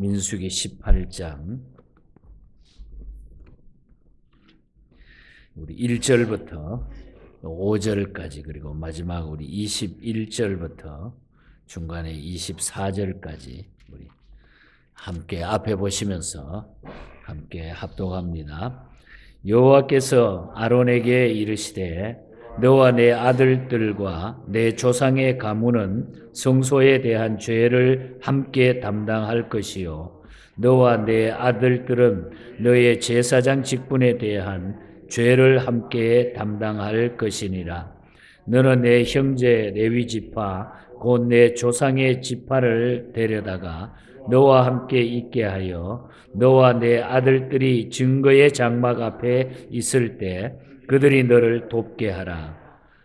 민수기 18장 우리 1절부터 5절까지 그리고 마지막 우리 21절부터 중간에 24절까지 우리 함께 앞에 보시면서 함께 합독합니다. 여호와께서 아론에게 이르시되 너와 내 아들들과 내 조상의 가문은 성소에 대한 죄를 함께 담당할 것이요 너와 내 아들들은 너의 제사장 직분에 대한 죄를 함께 담당할 것이니라. 너는 내 형제 레위 지파 곧 내 조상의 지파를 데려다가 너와 함께 있게 하여 너와 내 아들들이 증거의 장막 앞에 있을 때 그들이 너를 돕게 하라.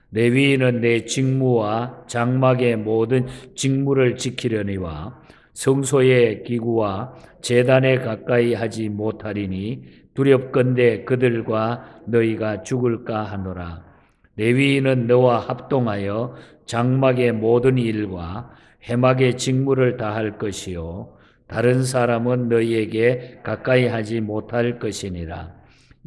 레위인은 내 직무와 장막의 모든 직무를 지키려니와 성소의 기구와 제단에 가까이 하지 못하리니 두렵건대 그들과 너희가 죽을까 하노라. 레위인은 너와 합동하여 장막의 모든 일과 회막의 직무를 다할 것이요 다른 사람은 너희에게 가까이 하지 못할 것이니라.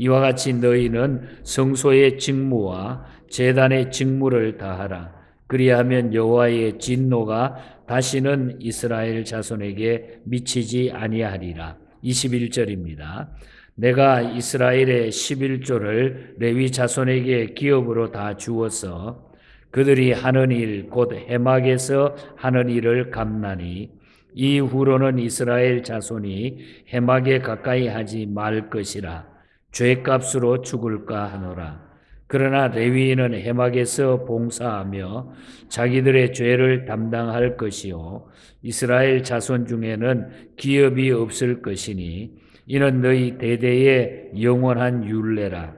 이와 같이 너희는 성소의 직무와 제단의 직무를 다하라. 그리하면 여호와의 진노가 다시는 이스라엘 자손에게 미치지 아니하리라. 21절입니다. 내가 이스라엘의 11조를 레위 자손에게 기업으로 다 주어서 그들이 하는 일 곧 회막에서 하는 일을 갚나니 이후로는 이스라엘 자손이 회막에 가까이 하지 말 것이라. 죄값으로 죽을까 하노라. 그러나 레위인은 회막에서 봉사하며 자기들의 죄를 담당할 것이요 이스라엘 자손 중에는 기업이 없을 것이니 이는 너희 대대의 영원한 율례라.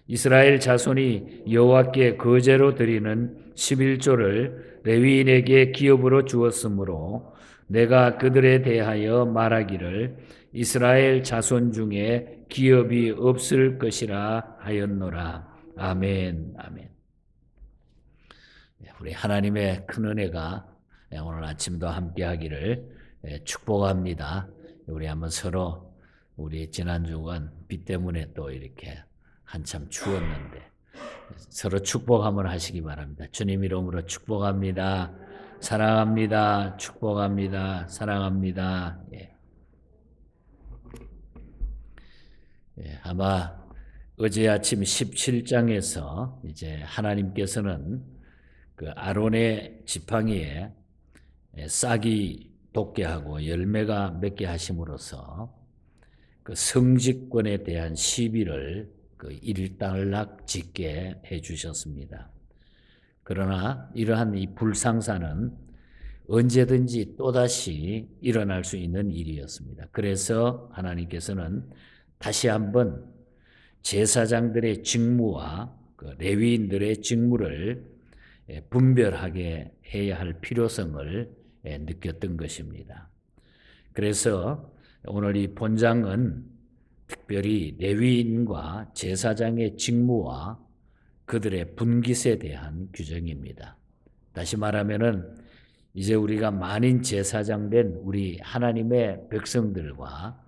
이스라엘 자손이 여호와께 거제로 드리는 11조를 레위인에게 기업으로 주었으므로 내가 그들에 대하여 말하기를 이스라엘 자손 중에 기업이 없을 것이라 하였노라. 아멘. 아멘. 우리 하나님의 큰 은혜가 오늘 아침도 함께하기를 축복합니다. 우리 한번 서로 우리 지난주간 비 때문에 또 이렇게 한참 추웠는데 서로 축복 한번 하시기 바랍니다. 주님 이름으로 축복합니다. 사랑합니다. 축복합니다. 사랑합니다. 아마 어제 아침 17장에서 이제 하나님께서는 그 아론의 지팡이에 싹이 돋게 하고 열매가 맺게 하심으로써 그 성직권에 대한 시비를 그 일단락 짓게 해 주셨습니다. 그러나 이러한 이 불상사는 언제든지 또다시 일어날 수 있는 일이었습니다. 그래서 하나님께서는 다시 한번 제사장들의 직무와 그 레위인들의 직무를 분별하게 해야 할 필요성을 느꼈던 것입니다. 그래서 오늘 이 본장은 특별히 레위인과 제사장의 직무와 그들의 분깃에 대한 규정입니다. 다시 말하면은 이제 우리가 만인 제사장 된 우리 하나님의 백성들과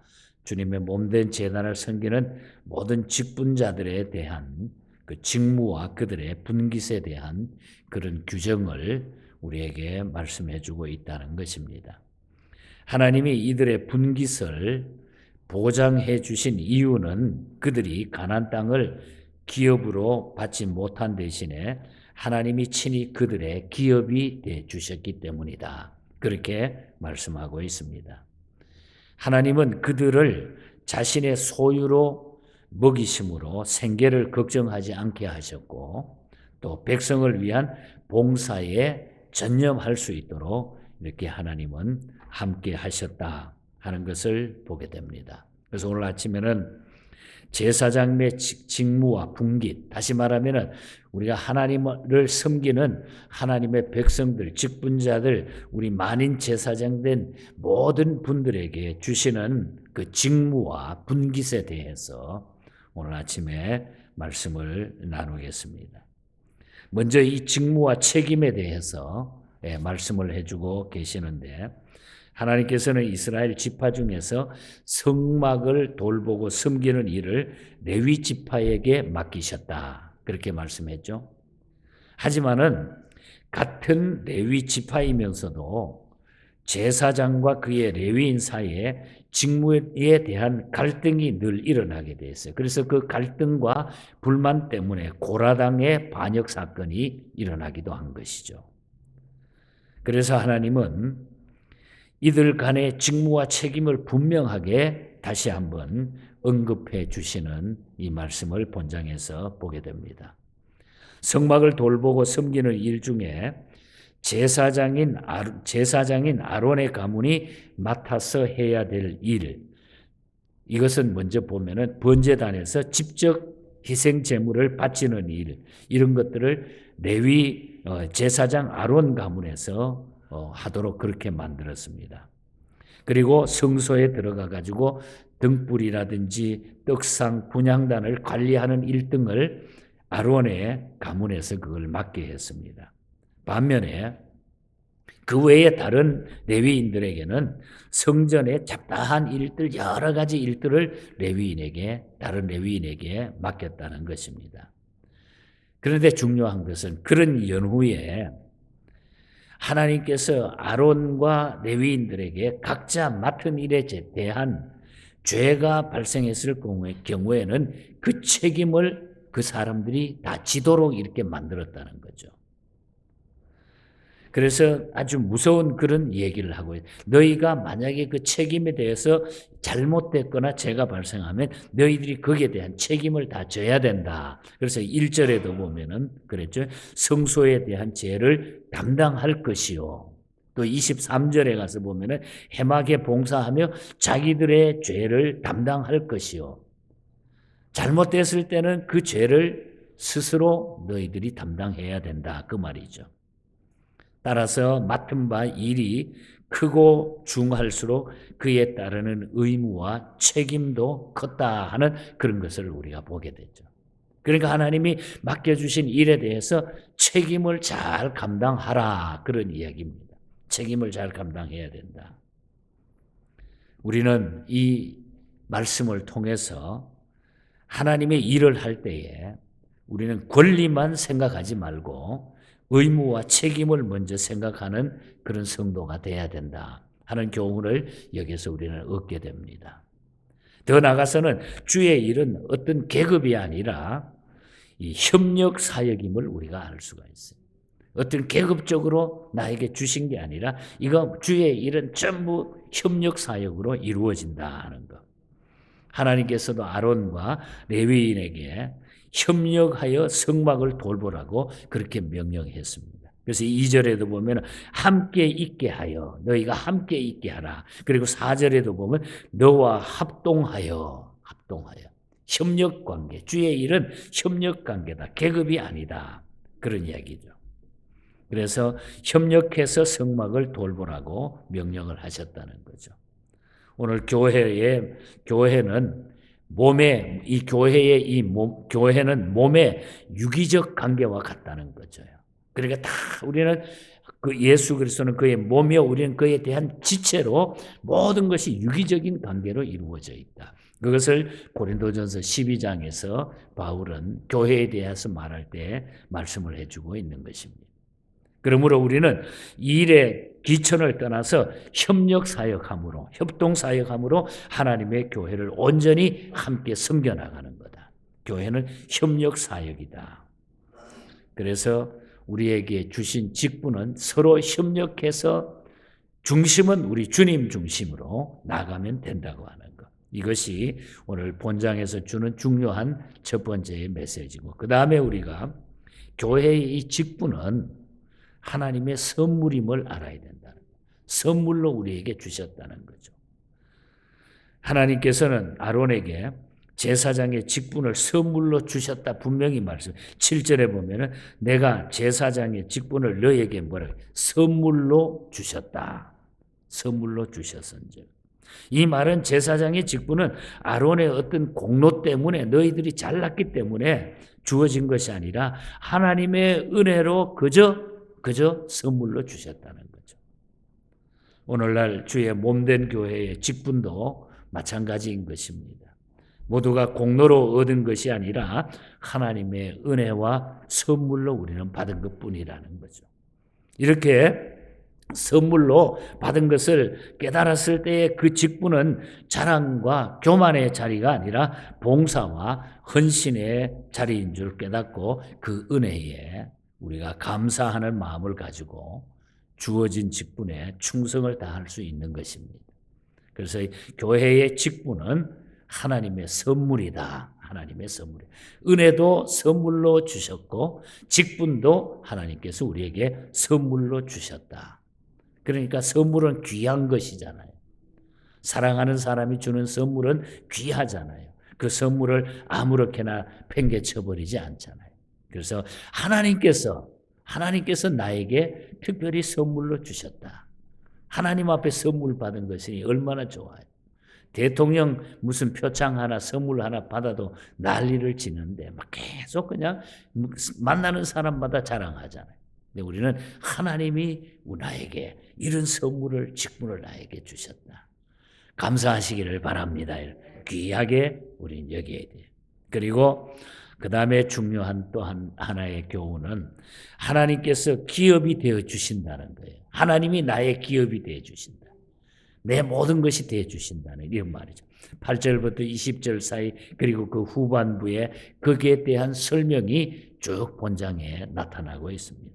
주님의 몸된 제단을 섬기는 모든 직분자들에 대한 그 직무와 그들의 분깃에 대한 그런 규정을 우리에게 말씀해 주고 있다는 것입니다. 하나님이 이들의 분깃을 보장해 주신 이유는 그들이 가나안 땅을 기업으로 받지 못한 대신에 하나님이 친히 그들의 기업이 돼 주셨기 때문이다. 그렇게 말씀하고 있습니다. 하나님은 그들을 자신의 소유로 먹이심으로 생계를 걱정하지 않게 하셨고 또 백성을 위한 봉사에 전념할 수 있도록 이렇게 하나님은 함께 하셨다 하는 것을 보게 됩니다. 그래서 오늘 아침에는 제사장의 직무와 분깃, 다시 말하면 우리가 하나님을 섬기는 하나님의 백성들, 직분자들, 우리 만인 제사장 된 모든 분들에게 주시는 그 직무와 분깃에 대해서 오늘 아침에 말씀을 나누겠습니다. 먼저 이 직무와 책임에 대해서 말씀을 해주고 계시는데 하나님께서는 이스라엘 지파 중에서 성막을 돌보고 섬기는 일을 레위 지파에게 맡기셨다. 그렇게 말씀했죠. 하지만은 같은 레위 지파이면서도 제사장과 그의 레위인 사이에 직무에 대한 갈등이 늘 일어나게 됐어요. 그래서 그 갈등과 불만 때문에 고라당의 반역 사건이 일어나기도 한 것이죠. 그래서 하나님은 이들 간의 직무와 책임을 분명하게 다시 한번 언급해 주시는 이 말씀을 본장에서 보게 됩니다. 성막을 돌보고 섬기는 일 중에 제사장인 아론의 가문이 맡아서 해야 될 일, 이것은 먼저 보면은 번제단에서 직접 희생 제물을 바치는 일, 이런 것들을 레위 제사장 아론 가문에서 하도록 그렇게 만들었습니다. 그리고 성소에 들어가 가지고 등불이라든지 떡상, 분향단을 관리하는 일 등을 아론의 가문에서 그걸 맡게 했습니다. 반면에 그 외에 다른 레위인들에게는 성전의 잡다한 일들, 여러 가지 일들을 다른 레위인에게 맡겼다는 것입니다. 그런데 중요한 것은 그런 연후에 하나님께서 아론과 레위인들에게 각자 맡은 일에 대한 죄가 발생했을 경우에는 그 책임을 그 사람들이 다 지도록 이렇게 만들었다는 거죠. 그래서 아주 무서운 그런 얘기를 하고 있어요. 너희가 만약에 그 책임에 대해서 잘못됐거나 죄가 발생하면 너희들이 거기에 대한 책임을 다 져야 된다. 그래서 1절에도 보면은 그랬죠. 성소에 대한 죄를 담당할 것이요. 또 23절에 가서 보면은 해마게 봉사하며 자기들의 죄를 담당할 것이요. 잘못됐을 때는 그 죄를 스스로 너희들이 담당해야 된다. 그 말이죠. 따라서 맡은 바 일이 크고 중할수록 그에 따르는 의무와 책임도 컸다 하는 그런 것을 우리가 보게 되죠. 그러니까 하나님이 맡겨주신 일에 대해서 책임을 잘 감당하라, 그런 이야기입니다. 책임을 잘 감당해야 된다. 우리는 이 말씀을 통해서 하나님의 일을 할 때에 우리는 권리만 생각하지 말고 의무와 책임을 먼저 생각하는 그런 성도가 돼야 된다 하는 교훈을 여기서 우리는 얻게 됩니다. 더 나아가서는 주의 일은 어떤 계급이 아니라 이 협력 사역임을 우리가 알 수가 있어요. 어떤 계급적으로 나에게 주신 게 아니라 이거 주의 일은 전부 협력 사역으로 이루어진다 하는 것. 하나님께서도 아론과 레위인에게 협력하여 성막을 돌보라고 그렇게 명령했습니다. 그래서 2절에도 보면 함께 있게 하여, 너희가 함께 있게 하라. 그리고 4절에도 보면 너와 합동하여. 협력관계, 주의 일은 협력관계다. 계급이 아니다. 그런 이야기죠. 그래서 협력해서 성막을 돌보라고 명령을 하셨다는 거죠. 오늘 교회는 교회는 몸의 유기적 관계와 같다는 거죠. 그러니까 다 우리는 그 예수 그리스도는 그의 몸이요 우리는 그에 대한 지체로 모든 것이 유기적인 관계로 이루어져 있다. 그것을 고린도전서 12장에서 바울은 교회에 대해서 말할 때 말씀을 해주고 있는 것입니다. 그러므로 우리는 일의 기천을 떠나서 협동사역함으로 하나님의 교회를 온전히 함께 섬겨나가는 거다. 교회는 협력사역이다. 그래서 우리에게 주신 직분은 서로 협력해서 중심은 우리 주님 중심으로 나가면 된다고 하는 것. 이것이 오늘 본장에서 주는 중요한 첫 번째의 메시지고, 그 다음에 우리가 교회의 이 직분은 하나님의 선물임을 알아야 된다는 거예요. 선물로 우리에게 주셨다는 거죠. 하나님께서는 아론에게 제사장의 직분을 선물로 주셨다 분명히 말씀. 7절에 보면은 내가 제사장의 직분을 너에게 선물로 주셨다. 선물로 주셨은즉. 이 말은 제사장의 직분은 아론의 어떤 공로 때문에 너희들이 잘났기 때문에 주어진 것이 아니라 하나님의 은혜로 그저 선물로 주셨다는 거죠. 오늘날 주의 몸된 교회의 직분도 마찬가지인 것입니다. 모두가 공로로 얻은 것이 아니라 하나님의 은혜와 선물로 우리는 받은 것뿐이라는 거죠. 이렇게 선물로 받은 것을 깨달았을 때의 그 직분은 자랑과 교만의 자리가 아니라 봉사와 헌신의 자리인 줄 깨닫고 그 은혜에 우리가 감사하는 마음을 가지고 주어진 직분에 충성을 다할 수 있는 것입니다. 그래서 교회의 직분은 하나님의 선물이다. 하나님의 선물. 은혜도 선물로 주셨고 직분도 하나님께서 우리에게 선물로 주셨다. 그러니까 선물은 귀한 것이잖아요. 사랑하는 사람이 주는 선물은 귀하잖아요. 그 선물을 아무렇게나 팽개쳐버리지 않잖아요. 그래서 하나님께서 나에게 특별히 선물로 주셨다. 하나님 앞에 선물 받은 것이 얼마나 좋아요. 대통령 무슨 표창 하나 선물 하나 받아도 난리를 치는데 막 계속 그냥 만나는 사람마다 자랑하잖아요. 근데 우리는 하나님이 나에게 이런 선물을 직분을 나에게 주셨다. 감사하시기를 바랍니다. 귀하게 우린 여겨야 돼요. 그리고 그 다음에 중요한 또 하나의 교훈은 하나님께서 기업이 되어 주신다는 거예요. 하나님이 나의 기업이 되어 주신다. 내 모든 것이 되어 주신다는 이런 말이죠. 8절부터 20절 사이 그리고 그 후반부에 거기에 대한 설명이 쭉 본장에 나타나고 있습니다.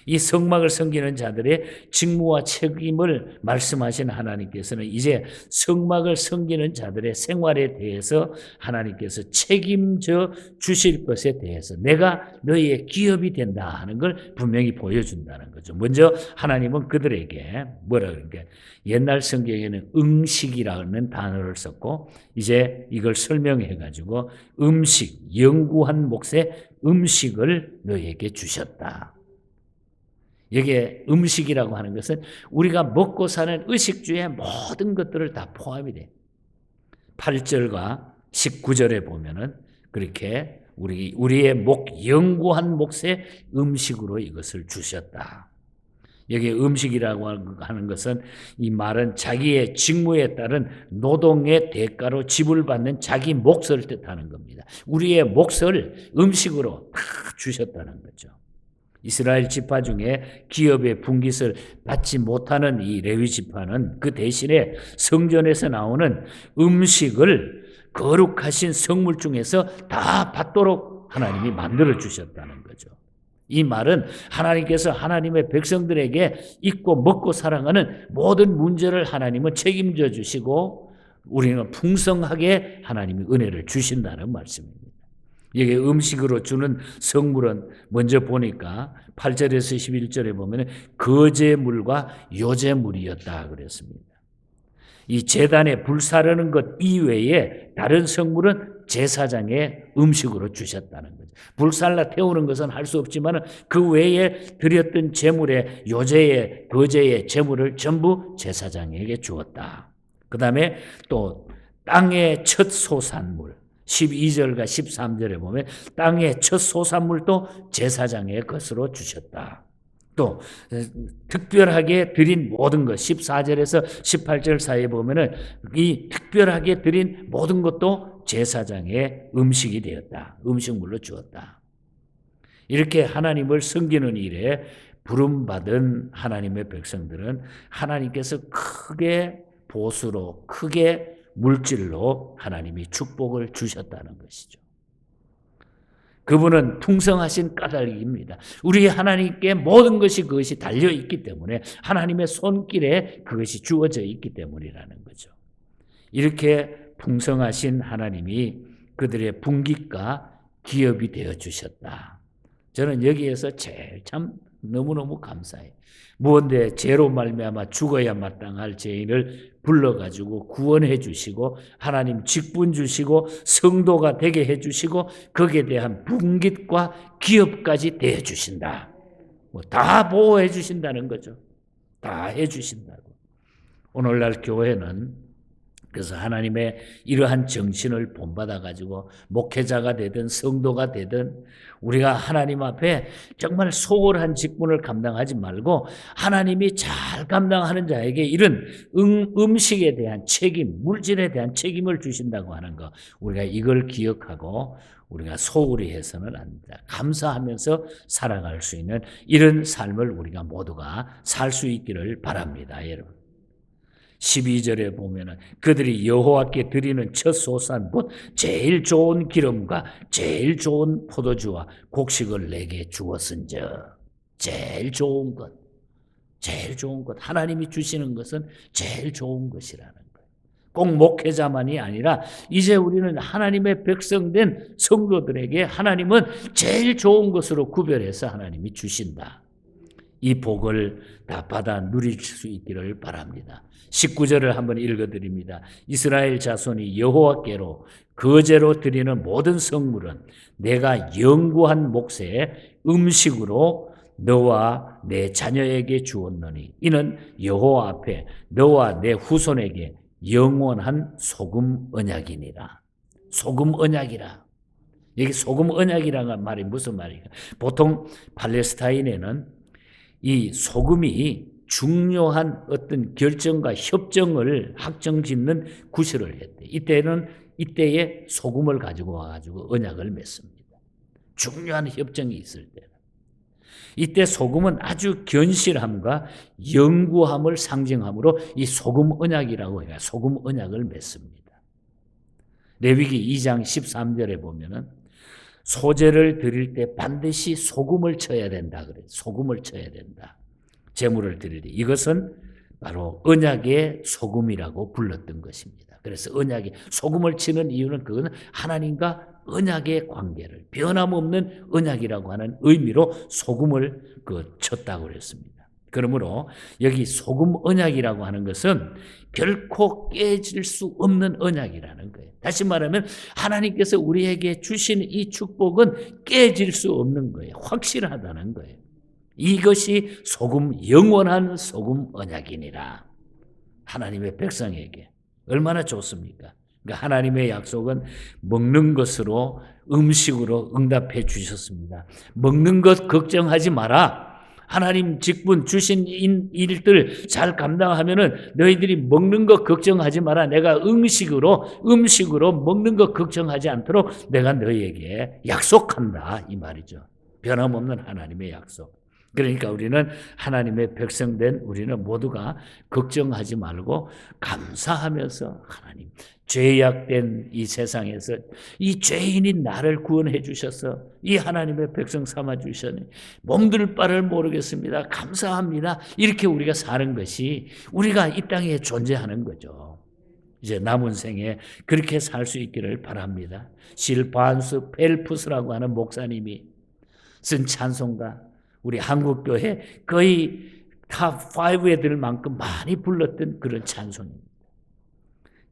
이 성막을 섬기는 자들의 직무와 책임을 말씀하신 하나님께서는 이제 성막을 섬기는 자들의 생활에 대해서 하나님께서 책임져 주실 것에 대해서 내가 너희의 기업이 된다 하는 걸 분명히 보여준다는 거죠. 먼저 하나님은 그들에게 뭐라 그러니까 옛날 성경에는 음식이라는 단어를 썼고 이제 이걸 설명해 가지고 음식, 영구한 몫의 음식을 너희에게 주셨다. 여기에 음식이라고 하는 것은 우리가 먹고 사는 의식주의 모든 것들을 다 포함이 돼요. 8절과 19절에 보면은 그렇게 우리의 영구한 몫의 음식으로 이것을 주셨다. 여기 음식이라고 하는 것은 이 말은 자기의 직무에 따른 노동의 대가로 지불받는 자기 몫을 뜻하는 겁니다. 우리의 몫을 음식으로 다 주셨다는 거죠. 이스라엘 지파 중에 기업의 분깃을 받지 못하는 이 레위 지파는 그 대신에 성전에서 나오는 음식을 거룩하신 성물 중에서 다 받도록 하나님이 만들어 주셨다는 거죠. 이 말은 하나님께서 하나님의 백성들에게 잊고 먹고 살아가는 모든 문제를 하나님은 책임져 주시고 우리는 풍성하게 하나님이 은혜를 주신다는 말씀입니다. 여기 음식으로 주는 성물은 먼저 보니까 8절에서 11절에 보면 거제물과 요제물이었다 그랬습니다. 이 제단에 불 사르는 것 이외에 다른 성물은 제사장의 음식으로 주셨다는 거죠. 불살라 태우는 것은 할 수 없지만 그 외에 드렸던 제물의 요제의 거제의 제물을 전부 제사장에게 주었다. 그 다음에 또 땅의 첫 소산물 12절과 13절에 보면 땅의 첫 소산물도 제사장의 것으로 주셨다. 또 특별하게 드린 모든 것 14절에서 18절 사이에 보면은 이 특별하게 드린 모든 것도 제사장의 음식이 되었다. 음식물로 주었다. 이렇게 하나님을 섬기는 일에 부름받은 하나님의 백성들은 하나님께서 크게 보수로 크게 물질로 하나님이 축복을 주셨다는 것이죠. 그분은 풍성하신 까닭입니다. 우리 하나님께 모든 것이 그것이 달려있기 때문에 하나님의 손길에 그것이 주어져 있기 때문이라는 거죠. 이렇게 풍성하신 하나님이 그들의 분깃과 기업이 되어주셨다. 저는 여기에서 제일 참 너무너무 감사해요. 무언데 죄로 말미암아 죽어야 마땅할 죄인을 불러가지고 구원해 주시고 하나님 직분 주시고 성도가 되게 해 주시고 거기에 대한 분깃과 기업까지 대해 주신다. 다 보호해 주신다는 거죠. 다 해 주신다고. 오늘날 교회는 그래서 하나님의 이러한 정신을 본받아 가지고 목회자가 되든 성도가 되든 우리가 하나님 앞에 정말 소홀한 직분을 감당하지 말고 하나님이 잘 감당하는 자에게 이런 음식에 대한 책임, 물질에 대한 책임을 주신다고 하는 거, 우리가 이걸 기억하고 우리가 소홀히 해서는 안 된다. 감사하면서 살아갈 수 있는 이런 삶을 우리가 모두가 살 수 있기를 바랍니다, 여러분. 12절에 보면은 그들이 여호와께 드리는 첫 소산봇 제일 좋은 기름과 제일 좋은 포도주와 곡식을 내게 주었은즉, 제일 좋은 것, 제일 좋은 것, 하나님이 주시는 것은 제일 좋은 것이라는 거예요. 꼭 목회자만이 아니라 이제 우리는 하나님의 백성된 성도들에게 하나님은 제일 좋은 것으로 구별해서 하나님이 주신다. 이 복을 다 받아 누릴 수 있기를 바랍니다. 19절을 한번 읽어드립니다. 이스라엘 자손이 여호와께로 거제로 드리는 모든 성물은 내가 영구한 몫의 음식으로 너와 내 자녀에게 주었노니 이는 여호와 앞에 너와 내 후손에게 영원한 소금 언약이니라. 소금 언약이라. 여기 소금 언약이라는 말이 무슨 말이냐? 보통 팔레스타인에는 이 소금이 중요한 어떤 결정과 협정을 확정짓는 구실을 했대. 이때에 소금을 가지고 와가지고 언약을 맺습니다. 중요한 협정이 있을 때. 이때 소금은 아주 견실함과 영구함을 상징함으로 이 소금 언약이라고 해요. 소금 언약을 맺습니다. 레위기 2장 13절에 보면은 소제를 드릴 때 반드시 소금을 쳐야 된다 그래요. 소금을 쳐야 된다. 제물을 드릴 때 이것은 바로 언약의 소금이라고 불렀던 것입니다. 그래서 언약의 소금을 치는 이유는 그건 하나님과 언약의 관계를 변함없는 언약이라고 하는 의미로 소금을 쳤다고 그랬습니다. 그러므로 여기 소금 언약이라고 하는 것은 결코 깨질 수 없는 언약이라는 거예요. 다시 말하면 하나님께서 우리에게 주신 이 축복은 깨질 수 없는 거예요. 확실하다는 거예요. 이것이 영원한 소금 언약이니라. 하나님의 백성에게 얼마나 좋습니까? 그러니까 하나님의 약속은 먹는 것으로 음식으로 응답해 주셨습니다. 먹는 것 걱정하지 마라. 하나님 직분 주신 일들 잘 감당하면은 너희들이 먹는 것 걱정하지 마라. 내가 음식으로 먹는 것 걱정하지 않도록 내가 너희에게 약속한다 이 말이죠. 변함없는 하나님의 약속. 그러니까 우리는 하나님의 백성된 우리는 모두가 걱정하지 말고 감사하면서 하나님 죄악된 이 세상에서 이 죄인인 나를 구원해 주셔서 이 하나님의 백성 삼아 주셨니 몸둘 바를 모르겠습니다. 감사합니다. 이렇게 우리가 사는 것이 우리가 이 땅에 존재하는 거죠. 이제 남은 생에 그렇게 살 수 있기를 바랍니다. 실반스 펠프스라고 하는 목사님이 쓴 찬송가 우리 한국교회 거의 탑5에 들 만큼 많이 불렀던 그런 찬송입니다.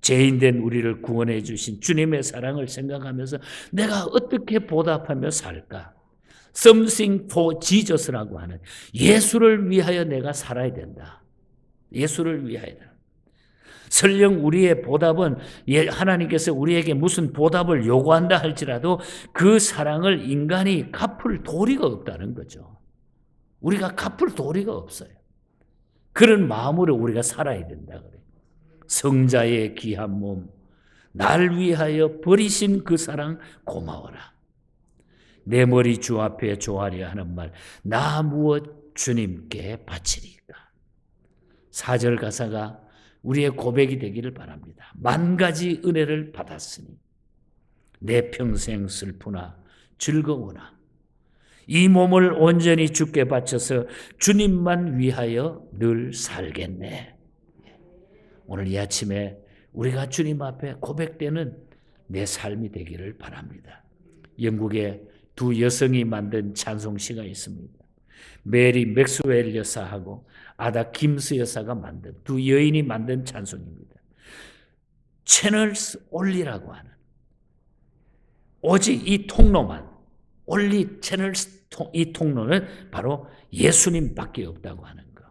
죄인된 우리를 구원해 주신 주님의 사랑을 생각하면서 내가 어떻게 보답하며 살까? Something for Jesus라고 하는 예수를 위하여 내가 살아야 된다. 예수를 위하여. 설령 우리의 보답은 하나님께서 우리에게 무슨 보답을 요구한다 할지라도 그 사랑을 인간이 갚을 도리가 없다는 거죠. 우리가 갚을 도리가 없어요. 그런 마음으로 우리가 살아야 된다 그래요. 성자의 귀한 몸, 날 위하여 버리신 그 사랑 고마워라. 내 머리 주 앞에 조아려 하는 말, 나 무엇 주님께 바치리까. 4절 가사가 우리의 고백이 되기를 바랍니다. 만 가지 은혜를 받았으니 내 평생 슬프나 즐거우나 이 몸을 온전히 주께 바쳐서 주님만 위하여 늘 살겠네. 오늘 이 아침에 우리가 주님 앞에 고백되는 내 삶이 되기를 바랍니다. 영국의 두 여성이 만든 찬송시가 있습니다. 메리 맥스웰 여사하고 아다 김스 여사가 만든 두 여인이 만든 찬송입니다. 채널스 올리라고 하는 오직 이 통로만 올리 채널스 이 통로는 바로 예수님밖에 없다고 하는 거.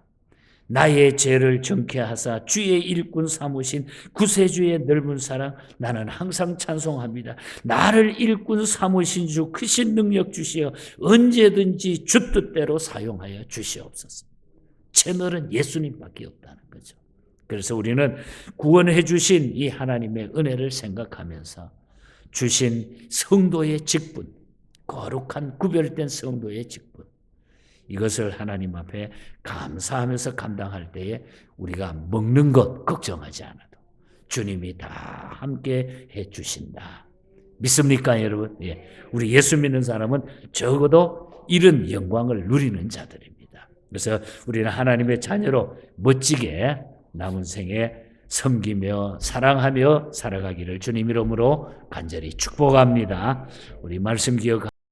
나의 죄를 정케하사 주의 일꾼 삼으신 구세주의 넓은 사랑 나는 항상 찬송합니다. 나를 일꾼 삼으신 주 크신 능력 주시어 언제든지 주 뜻대로 사용하여 주시옵소서. 채널은 예수님밖에 없다는 거죠. 그래서 우리는 구원해 주신 이 하나님의 은혜를 생각하면서 주신 성도의 직분, 거룩한 구별된 성도의 직분, 이것을 하나님 앞에 감사하면서 감당할 때에 우리가 먹는 것 걱정하지 않아도 주님이 다 함께 해 주신다. 믿습니까, 여러분? 예. 우리 예수 믿는 사람은 적어도 이런 영광을 누리는 자들입니다. 그래서 우리는 하나님의 자녀로 멋지게 남은 생에 섬기며 사랑하며 살아가기를 주님 이름으로 간절히 축복합니다. 우리 말씀 기억하고